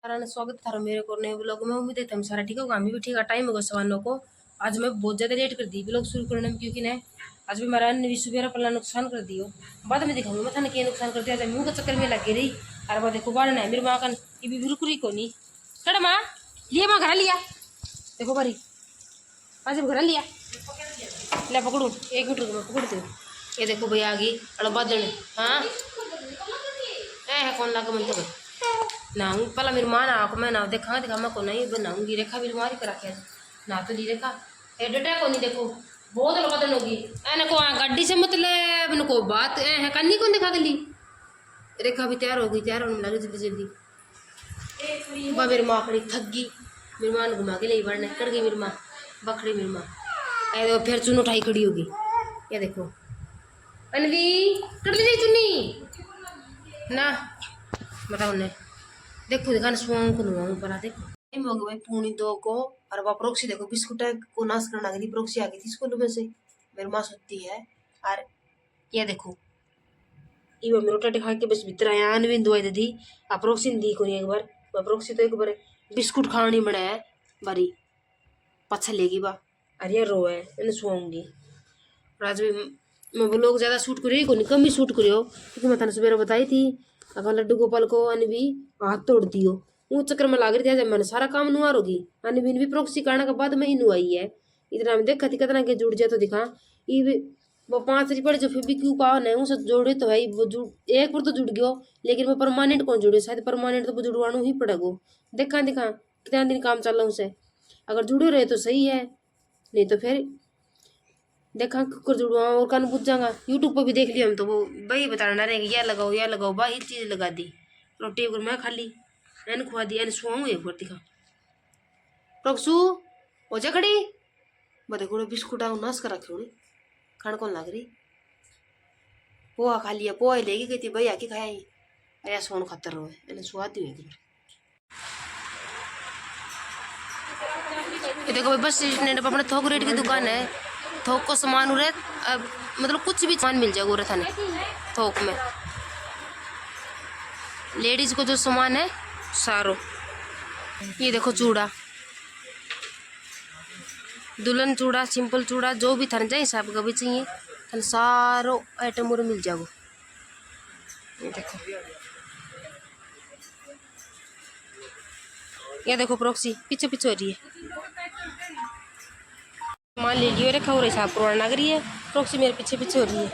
सारा स्वागत था मेरे को नए ब्लॉग में। उम्मीद है तुम सारा ठीक होगा, हमें भी ठीक है। टाइम होगा सवानों को। आज मैं बहुत ज़्यादा लेट कर दी ब्लॉग शुरू करने में, क्योंकि ना आज भी हमारा अन्य सुबेरा पल्ला नुकसान कर दियो। बाद में दिखाऊंगी मैं था क्या नुकसान कर दिया। मुँह के चक्कर में लगी रही और बाद देखो बाढ़ ना मेरी माँ का ये भी बिल्कुल ही को नहीं कड़ा माँ लिया माँ घर लिया। देखो बारी आज घर लिया ले पकड़ू 1 मिनट रुको मैं पकड़ती हूँ। ये देखो भैया आ गई अड़ बादल। हाँ है कौन लगा मन तो नाऊँ पहला मेरी माँ ना आको मैं ना देखा देखा मैं को नहीं बनाऊंगी रेखा मेरी मारी करा के ना तो दी रेखा एडिटर को नहीं देखो बहुत लोग बदल होगी एने को गड्डी से मतलब नको बात है कन्नी को दिखा गली रेखा भी तैयार हो गई। तैयार होने लगी जल्दी जल्दी। बा मेरी माँ खड़ी थक गई। मेरी माँ ने घुमा के ले बढ़ने कट गई मेरी माँ बखड़ी मेरी माँ ऐ फिर चुन उठाई खड़ी होगी। ये देखो अनवी कर ली चुन्नी ना बताओ ने देखो दिखा स्वांग को नुआऊं पर देखो एम हो गए पूनी 2 को और वह प्रोक्सी देखो बिस्कुट को नाश करना गई। प्रोक्सी आ गई थी स्कूल में से मेरी माँ सोती है और ये देखो ये मम्मी रोटी खा के बस भीतर आया अनवी दवाई दे दी आ प्रोक्सी ने दी को एक बार प्रोक्सी तो एक बार बिस्कुट खानी बना है बारी पछा लेगी बा अरे ये रो है मैंने सुआऊंगी। आज भी मैं ब्लॉग ज़्यादा शूट करी को नहीं कम ही शूट करियो, क्योंकि मैं थाने सवेरे बताई थी अगर लड्डू गोपाल को अनवी हाथ तोड़ दियो वो चक्कर में लाग रही थी। जब मैंने सारा काम नुआर होगी अनवी भी प्रोक्सी करने के बाद में ही नुआई है। इतना में देखा थी कितना के जुड़ जाए तो दिखा ये वो 5 रुपये जो फिर भी क्यों कहा नहीं उसे जोड़े तो है वो जुड़ एक बार तो जुड़ गयो, लेकिन वो परमानेंट कौन जुड़े शायद परमानेंट तो वो जुड़वाना ही पड़ेगा। देखा देखा कितना दिन काम चल रहा उसे अगर जुड़े रहे तो सही है नहीं तो फिर देखा कुकर जुड़वा और कान पूछ जाऊंगा। यूट्यूब पर भी देख लिया हम तो वो वही बताना रहे यह लगाओ बा एक चीज़ लगा दी रोटी अगर मैं खाली एन खुआ दी एन सुहाऊँ एक बार दिखा प्रोक्सू हो जा खड़ी बता को बिस्कुट आऊ नाश कर रखे होने खाने कौन लग रही पोहा खा लिया पोहा लेगी गई थी भाई आके खाया ही अरे सोन खतर रहो एने सुहा दी एक बार। ये देखो बस स्टैंड पर अपने थोक रेट की दुकान है। थोक को सामान उरे मतलब कुछ भी सामान मिल जाएगा उरे थाने थोक में। लेडीज को जो सामान है सारो ये देखो चूड़ा दुल्हन चूड़ा सिंपल चूड़ा जो भी थाने चाहिए सब का भी चाहिए थाने सारो आइटम उरे मिल जाएगा। ये देखो ये देखो प्रोक्सी पीछे पीछे हो रही है मान लीजिए रखा हो रही साहब पुराना लग रही है। प्रोक्सी मेरे पीछे पीछे हो रही है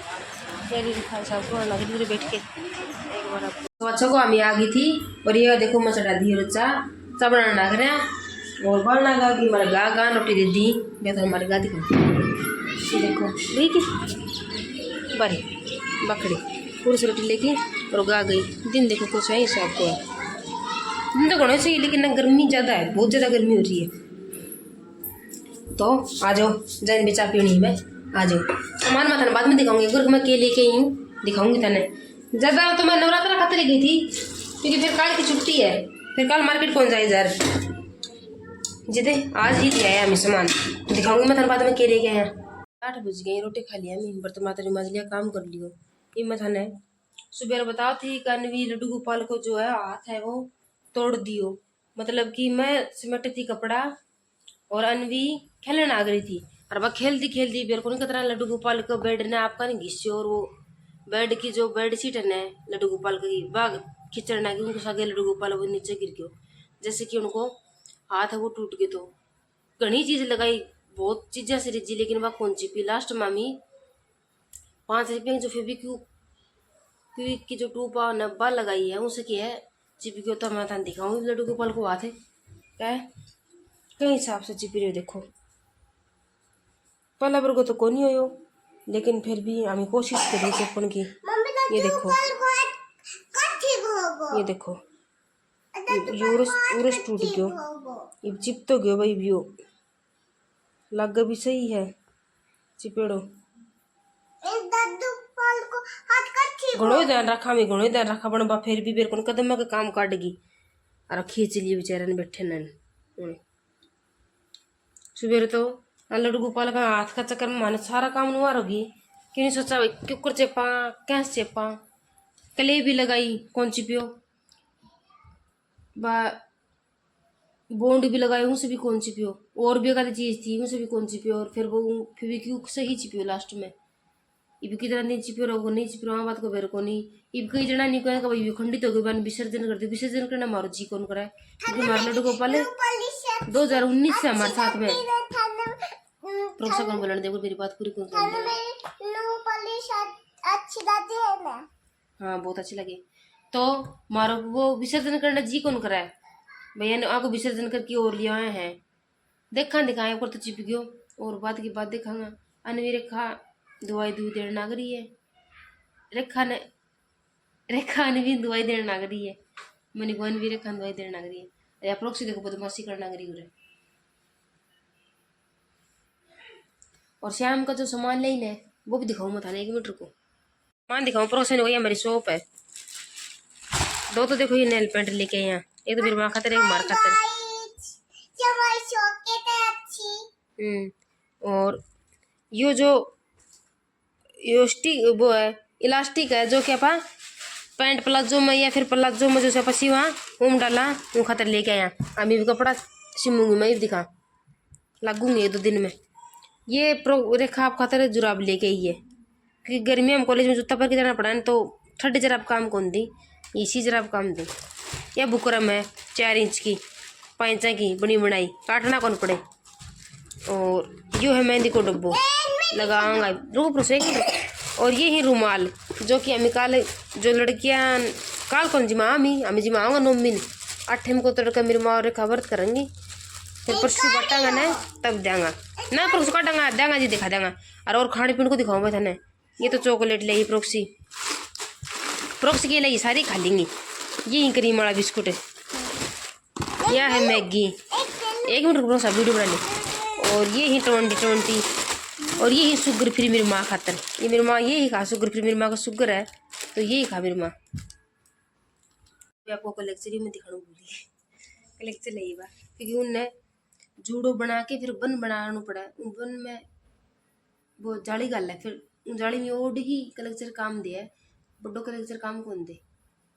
मेरी दिखा साहब पुराना लग रही है बैठ के एक बार तो अच्छा को हम आ गई थी और ये देखो मैं चढ़ा दी चा चा बनाना लग रहे हैं और बनाना गा कि हमारे गा रोटी दे दी मैं तो हमारे गा दिखा ये देखो ठीक है बड़ी बकड़ी पूरी सी रोटी लेके और गा गई। दिन देखो कुछ है हिसाब को दिन तो होना चाहिए लेकिन ना गर्मी ज़्यादा है बहुत ज़्यादा गर्मी हो रही है। तो आ जाओ जैन भी चाय पीनी मैं आ जाओ सामान मैं थाने बाद में दिखाऊंगी अगर मैं के लेके आई हूँ दिखाऊंगी थाने। ज़्यादा तो मैं नवरात्रा खाते ले गई थी क्योंकि फिर कल की छुट्टी है फिर कल मार्केट कौन जाए यार जिदे आज ही लिया है हमें सामान दिखाऊंगी मैं थाने बाद में के लेके आया। 8 बज गए रोटी खा लिया मैं बर्तन माता माज लिया काम कर लियो। ये मैं थाने सुबह बताओ थी कन्वी लड्डू गोपाल को जो है हाथ है वो तोड़ दियो मतलब कि मैं सिमट थी कपड़ा और अनवी खेलने आ गई थी और वह खेलती बेर को नहीं कतरा लड्डू गोपाल को बेड ने आपका नहीं घिसी और वो बेड की जो बेड शीट है ना लड्डू गोपाल की बाग खिचड़ ना की उनको सगे लड्डू गोपाल वो नीचे गिर गयो जैसे कि उनको हाथ है वो टूट गए। तो घनी चीज लगाई बहुत चीजें से रिजी लेकिन वह कौन चिपी लास्ट मामी 5 रुपये जो क्विक की जो टूपा नब्बा लगाई है उसे की है चिपी गयो। तो मैं था दिखाऊंगी लड्डू गोपाल को हाथ है क्या कई हिसाब से चिपी रहे देखो पहला वर्ग तो कौन ही हो लेकिन फिर भी हमें कोशिश करी चप्पन की। ये देखो ये देखो यूरस टूट गयो ये चिप तो गयो भाई बियो लग भी सही है चिपेड़ो घणो ध्यान रखा मैं घणो ध्यान रखा बन फिर भी बेर को कदम के काम काटेगी और खींच लिए बेचारे ने बैठे न सुबह तो लड्डू गोपाल का हाथ का चक्कर में माने सारा काम नुआर होगी क्यों नहीं सोचा कुकर चेपा कैस चेपा कले भी लगाई कौन चिपियो बा बॉन्ड भी लगाए उनसे भी कौन चिपियो, और भी एक चीज थी उनसे भी कौन चिपियो, और फिर वो फेविक्विक से ही चिपियो लास्ट में। इब कितना दिन चिपियो रहो नहीं चिपियो वहाँ बात को बेर को नहीं। इब कई जना नहीं कहे भाई खंडित हो गए बन विसर्जन कर दे, विसर्जन करना मारो जी कौन करे, क्योंकि हमारे लड्डू गोपाल 2019 से हमारे साथ में। प्रोफेसर कौन बोलने देखो मेरी बात पूरी कौन सुन अच्छी लगती है ना। हाँ बहुत अच्छी लगी। तो मारो वो विसर्जन करना जी कौन करा है भैया ने आपको विसर्जन करके और लिया हैं, देखा दिखाए पर तो चिप गयो। और बात की बात देखांगा अनवी रेखा दवाई दूध देने नागरी है, रेखा अनवी दवाई देने नागरी है, मैंने को अनवी रेखा दवाई देने नागरी है या प्रोक्सी देखो बदमाशी करना नागरी उरे। और श्याम का जो सामान लेना है वो भी दिखाऊँ मैं थाने 1 मीटर को सामान दिखाऊँ। प्रोक्सी वही हमारी शॉप है। दो तो देखो ये नेल पेंट लेके यहाँ, एक तो मेरी माँ खातर एक मार खातर। और यो जो योस्टिक वो है इलास्टिक है जो कि अपा पैंट प्लाजो में या फिर प्लाजो में जो पसी वहाँ ऊम डाला वो खातर लेके आया। अभी भी कपड़ा सिमूंगी मैं दिखा लगूंगी 1-2 दिन में। ये प्रो रेखा आप खातर जुराब लेके आई है, क्योंकि गर्मी में कॉलेज में जूता पर की जाना पड़ा है तो ठंडी जराब काम कौन दी, इसी जराब काम दी। यह बुकरम है 4 इंच की 5 की बनी बनाई, काटना कौन पड़े। और यो है मेहंदी को डब्बो लगाऊंगा रुको प्रोसेस। और ये ही रुमाल जो कि हमें काल जो लड़कियां काल कौन जिमा हमें जिमा आऊँगा 9 महीने 8 को तड़का मेरी माँ रेखा व्रत करेंगी, फिर परसों बटांगा ना तब देंगा ना परसों काटांगा देंगा जी दिखा देंगा। और खाने पीने को दिखाऊँ मैं थाने। ये तो चॉकलेट ले प्रोक्सी के लिए सारी खा लेंगी। ये क्रीम वाला बिस्कुट है, यह है मैगी 1 मिनट भरोसा वीडियो बना ली। और ये ही 2020 और ये ही शुगर फ्री मेरी माँ खातर, ये मेरी माँ ये ही खा शुगर फ्री, मेरी माँ का शुगर है तो ये ही खा मेरी माँ। आपको कलेक्चर में दिखाना भूली कलेक्चर ले बा, क्योंकि उनने जूडो बना के फिर बन बनाना पड़ा है। बन में वो जाली गल है, फिर जाली में ओड ही कलेक्चर काम दिया है, बड़ो कलेक्चर काम कौन दे।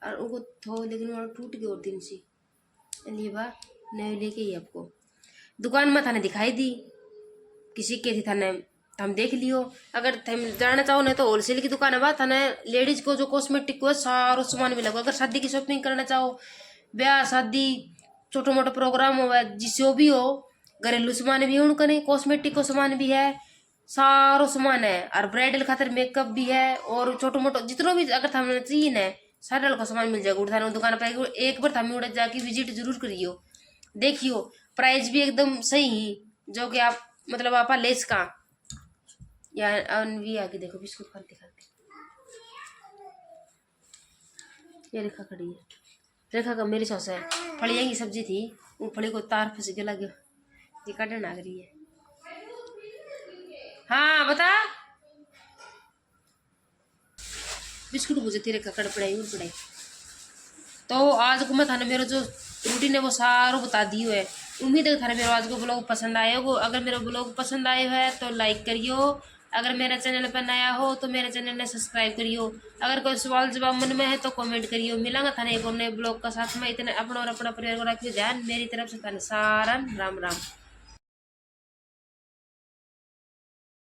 और उनको थो लेकिन वो टूट गए और दिन से लिए बा नए लेके ही आपको दुकान में थाने दिखाई दी किसी के थी थाने हम देख लियो। अगर तुम जाना चाहो ना तो होलसेल की दुकान है बात थाने लेडीज को जो कॉस्मेटिक को सारो सामान मिलेगा। अगर शादी की शॉपिंग करना चाहो ब्याह शादी छोटो मोटो प्रोग्राम हो जिसो भी हो, घरेलू सामान भी है उनका नहीं, कॉस्मेटिक को सामान भी है, सारो सामान है। और ब्राइडल खातर मेकअप भी है और छोटो मोटो जितना भी अगर थाने चाहिए ना सारा का सामान मिल जाएगा। उठाने दुकान पर एक बार थामी उड़ा जाके विजिट जरूर करियो, देखियो प्राइस भी एकदम सही ही जो कि आप मतलब आपा लेस का या अनवी आके देखो बिस्कुट खाते खाते। ये रेखा खड़ी है, रेखा का मेरी सौस है फलिया की सब्जी थी, वो फली को तार फंस गया लगे ये काटन आ रही है। हाँ बता बिस्कुट बुझे तेरे ककड़ पड़ाई उड़ पड़ाई। तो आज को मैं थाने मेरा जो रूटीन है वो सारो बता दी है। उम्मीद है थाने मेरा आज को ब्लॉग पसंद आए हो। अगर मेरा ब्लॉग पसंद आए है तो लाइक करियो, अगर मेरे चैनल पर नया हो तो मेरे चैनल ने सब्सक्राइब करियो। अगर कोई सवाल जवाब मन में है तो कमेंट करियो। मिलांगा थाने एक और नए ब्लॉग का साथ में। इतने अपना और अपना परिवार को रखियो ध्यान। मेरी तरफ से थाने सारा राम राम।